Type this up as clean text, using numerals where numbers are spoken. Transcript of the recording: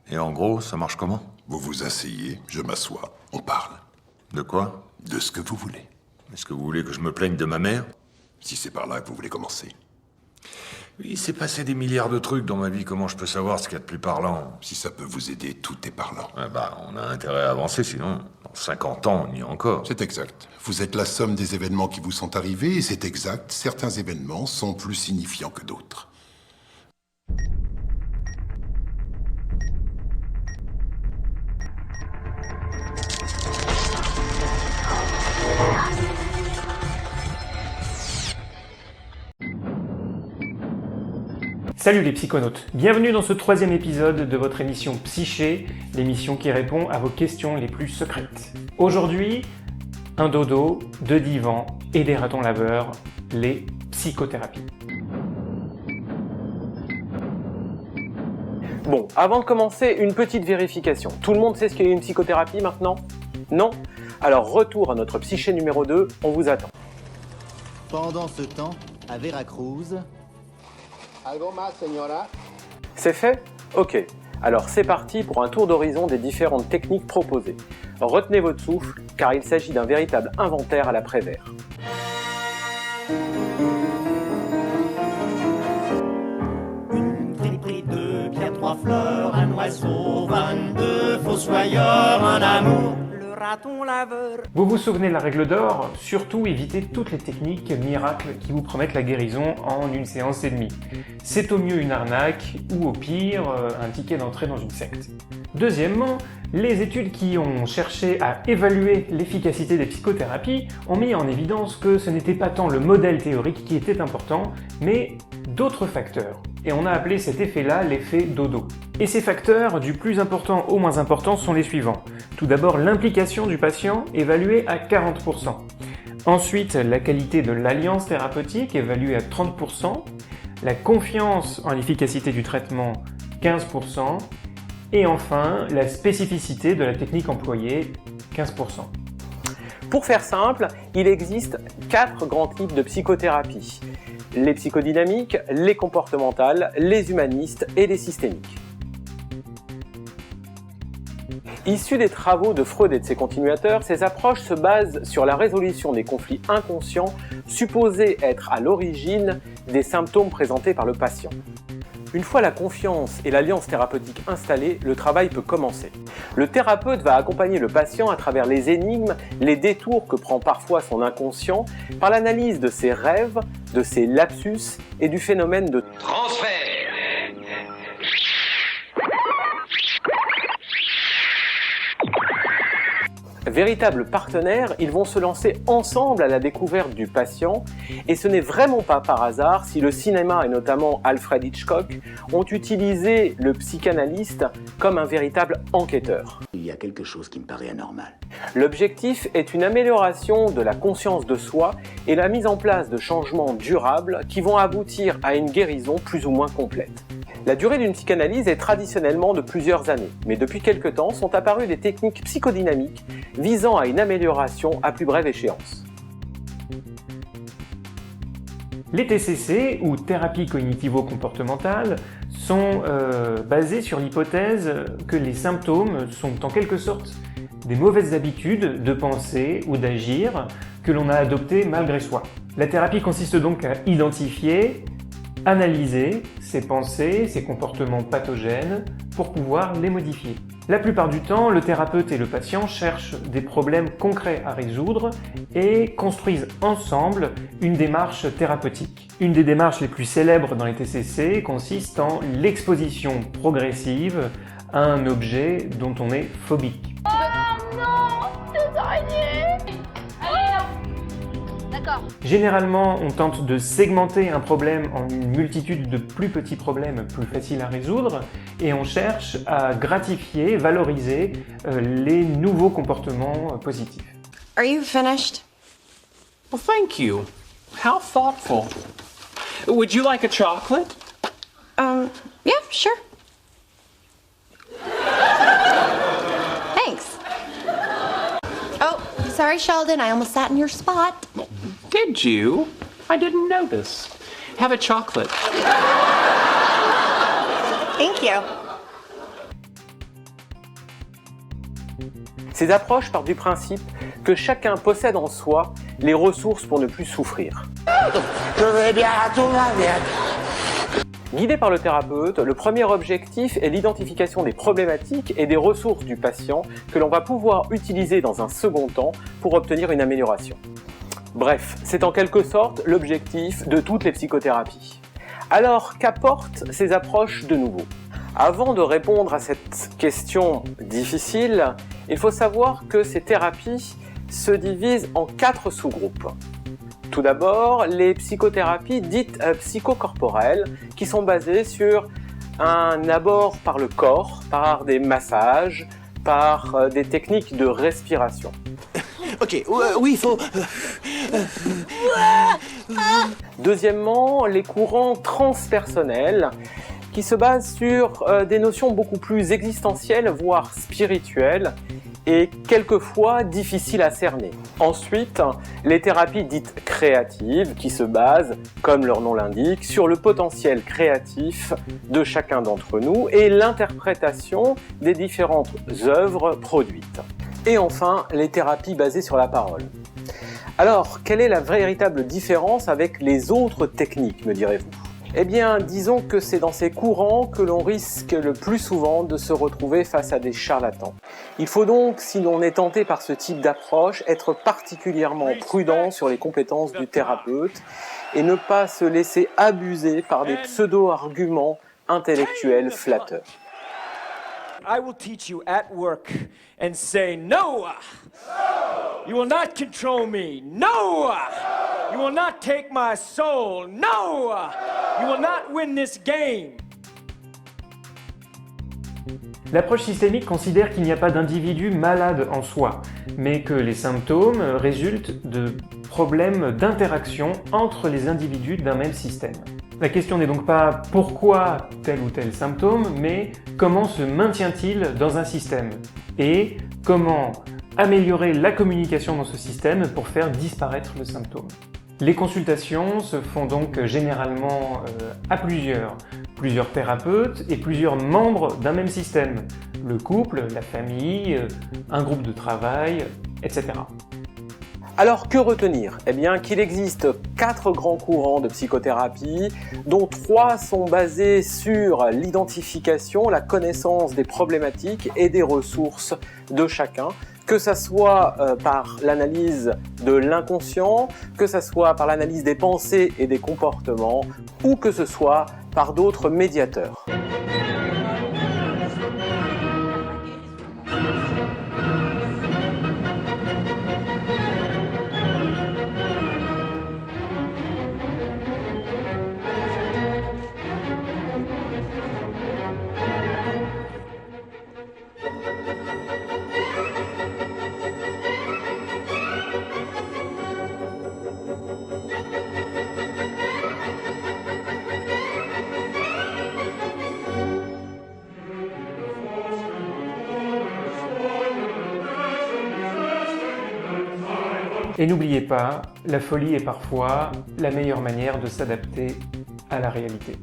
Et en gros, ça marche comment? Vous vous asseyez, je m'assois, on parle. De quoi? De ce que vous voulez. Est-ce que vous voulez que je me plaigne de ma mère? Si c'est par là que vous voulez commencer. Il s'est passé des milliards de trucs dans ma vie, comment je peux savoir ce qu'il y a de plus parlant? Si ça peut vous aider, tout est parlant. On a intérêt à avancer, sinon, dans 50 ans, on y est encore. C'est exact. Vous êtes la somme des événements qui vous sont arrivés, et c'est exact, certains événements sont plus signifiants que d'autres. Salut les psychonautes, bienvenue dans ce 3e épisode de votre émission Psyché, l'émission qui répond à vos questions les plus secrètes. Aujourd'hui, un dodo, 2 divans et des ratons laveurs, les psychothérapies. Bon, avant de commencer, une petite vérification. Tout le monde sait ce qu'est une psychothérapie maintenant? Non? Alors retour à notre Psyché numéro 2, on vous attend. Pendant ce temps, à Veracruz... Algo más, señora? C'est fait? Ok. Alors c'est parti pour un tour d'horizon des différentes techniques proposées. Retenez votre souffle, car il s'agit d'un véritable inventaire à la Prévert. Une friperie, 2 pierres, 3 fleurs, un oiseau, 22 fossoyeurs, un amour, le raton laveur. Vous vous souvenez de la règle d'or? Surtout évitez toutes les techniques miracles qui vous promettent la guérison en une séance et demie. C'est au mieux une arnaque ou au pire un ticket d'entrée dans une secte. Deuxièmement, les études qui ont cherché à évaluer l'efficacité des psychothérapies ont mis en évidence que ce n'était pas tant le modèle théorique qui était important, mais d'autres facteurs. Et on a appelé cet effet-là l'effet dodo. Et ces facteurs, du plus important au moins important, sont les suivants. Tout d'abord, l'implication du patient, évaluée à 40%. Ensuite, la qualité de l'alliance thérapeutique, évaluée à 30%. La confiance en l'efficacité du traitement, 15%. Et enfin, la spécificité de la technique employée, 15%. Pour faire simple, il existe 4 grands types de psychothérapie. Les psychodynamiques, les comportementales, les humanistes et les systémiques. Issues des travaux de Freud et de ses continuateurs, ces approches se basent sur la résolution des conflits inconscients supposés être à l'origine des symptômes présentés par le patient. Une fois la confiance et l'alliance thérapeutique installées, le travail peut commencer. Le thérapeute va accompagner le patient à travers les énigmes, les détours que prend parfois son inconscient, par l'analyse de ses rêves, de ses lapsus et du phénomène de transfert. Véritables partenaires, ils vont se lancer ensemble à la découverte du patient, et ce n'est vraiment pas par hasard si le cinéma et notamment Alfred Hitchcock ont utilisé le psychanalyste comme un véritable enquêteur. Il y a quelque chose qui me paraît anormal. L'objectif est une amélioration de la conscience de soi et la mise en place de changements durables qui vont aboutir à une guérison plus ou moins complète. La durée d'une psychanalyse est traditionnellement de plusieurs années, mais depuis quelque temps sont apparues des techniques psychodynamiques visant à une amélioration à plus brève échéance. Les TCC, ou thérapies cognitivo-comportementales, sont basées sur l'hypothèse que les symptômes sont en quelque sorte des mauvaises habitudes de penser ou d'agir que l'on a adoptées malgré soi. La thérapie consiste donc à identifier, analyser ces pensées, ces comportements pathogènes pour pouvoir les modifier. La plupart du temps, le thérapeute et le patient cherchent des problèmes concrets à résoudre et construisent ensemble une démarche thérapeutique. Une des démarches les plus célèbres dans les TCC consiste en l'exposition progressive à un objet dont on est phobique. Oh non, des araignées! D'accord. Généralement, on tente de segmenter un problème en une multitude de plus petits problèmes plus faciles à résoudre et on cherche à gratifier, valoriser les nouveaux comportements positifs. Are you finished? Well, thank you. How thoughtful. Would you like a chocolate? Yeah, sure. Thanks. Oh, sorry, Sheldon, I almost sat in your spot. Did you? I didn't notice. Have a chocolate. Thank you. Ces approches partent du principe que chacun possède en soi les ressources pour ne plus souffrir. Guidé par le thérapeute, le premier objectif est l'identification des problématiques et des ressources du patient que l'on va pouvoir utiliser dans un second temps pour obtenir une amélioration. Bref, c'est en quelque sorte l'objectif de toutes les psychothérapies. Alors, qu'apportent ces approches de nouveau ? Avant de répondre à cette question difficile, il faut savoir que ces thérapies se divisent en 4 sous-groupes. Tout d'abord, les psychothérapies dites psychocorporelles, qui sont basées sur un abord par le corps, par des massages, par des techniques de respiration. Ok, oui, il faut... Deuxièmement, les courants transpersonnels, qui se basent sur des notions beaucoup plus existentielles, voire spirituelles, et quelquefois difficiles à cerner. Ensuite, les thérapies dites créatives, qui se basent, comme leur nom l'indique, sur le potentiel créatif de chacun d'entre nous et l'interprétation des différentes œuvres produites. Et enfin, les thérapies basées sur la parole. Alors, quelle est la véritable différence avec les autres techniques, me direz-vous ? Eh bien, disons que c'est dans ces courants que l'on risque le plus souvent de se retrouver face à des charlatans. Il faut donc, si l'on est tenté par ce type d'approche, être particulièrement prudent sur les compétences du thérapeute et ne pas se laisser abuser par des pseudo-arguments intellectuels flatteurs. I will teach you at work and say, no! You will not control me. No! You will not take my soul. No! You will not win this game. L'approche systémique considère qu'il n'y a pas d'individu malade en soi, mais que les symptômes résultent de problèmes d'interaction entre les individus d'un même système. La question n'est donc pas pourquoi tel ou tel symptôme, mais comment se maintient-il dans un système et comment améliorer la communication dans ce système pour faire disparaître le symptôme. Les consultations se font donc généralement à plusieurs thérapeutes et plusieurs membres d'un même système, le couple, la famille, un groupe de travail, etc. Alors que retenir ? Eh bien qu'il existe 4 grands courants de psychothérapie, dont 3 sont basés sur l'identification, la connaissance des problématiques et des ressources de chacun, que ça soit par l'analyse de l'inconscient, que ça soit par l'analyse des pensées et des comportements, ou que ce soit par d'autres médiateurs. Et n'oubliez pas, la folie est parfois la meilleure manière de s'adapter à la réalité.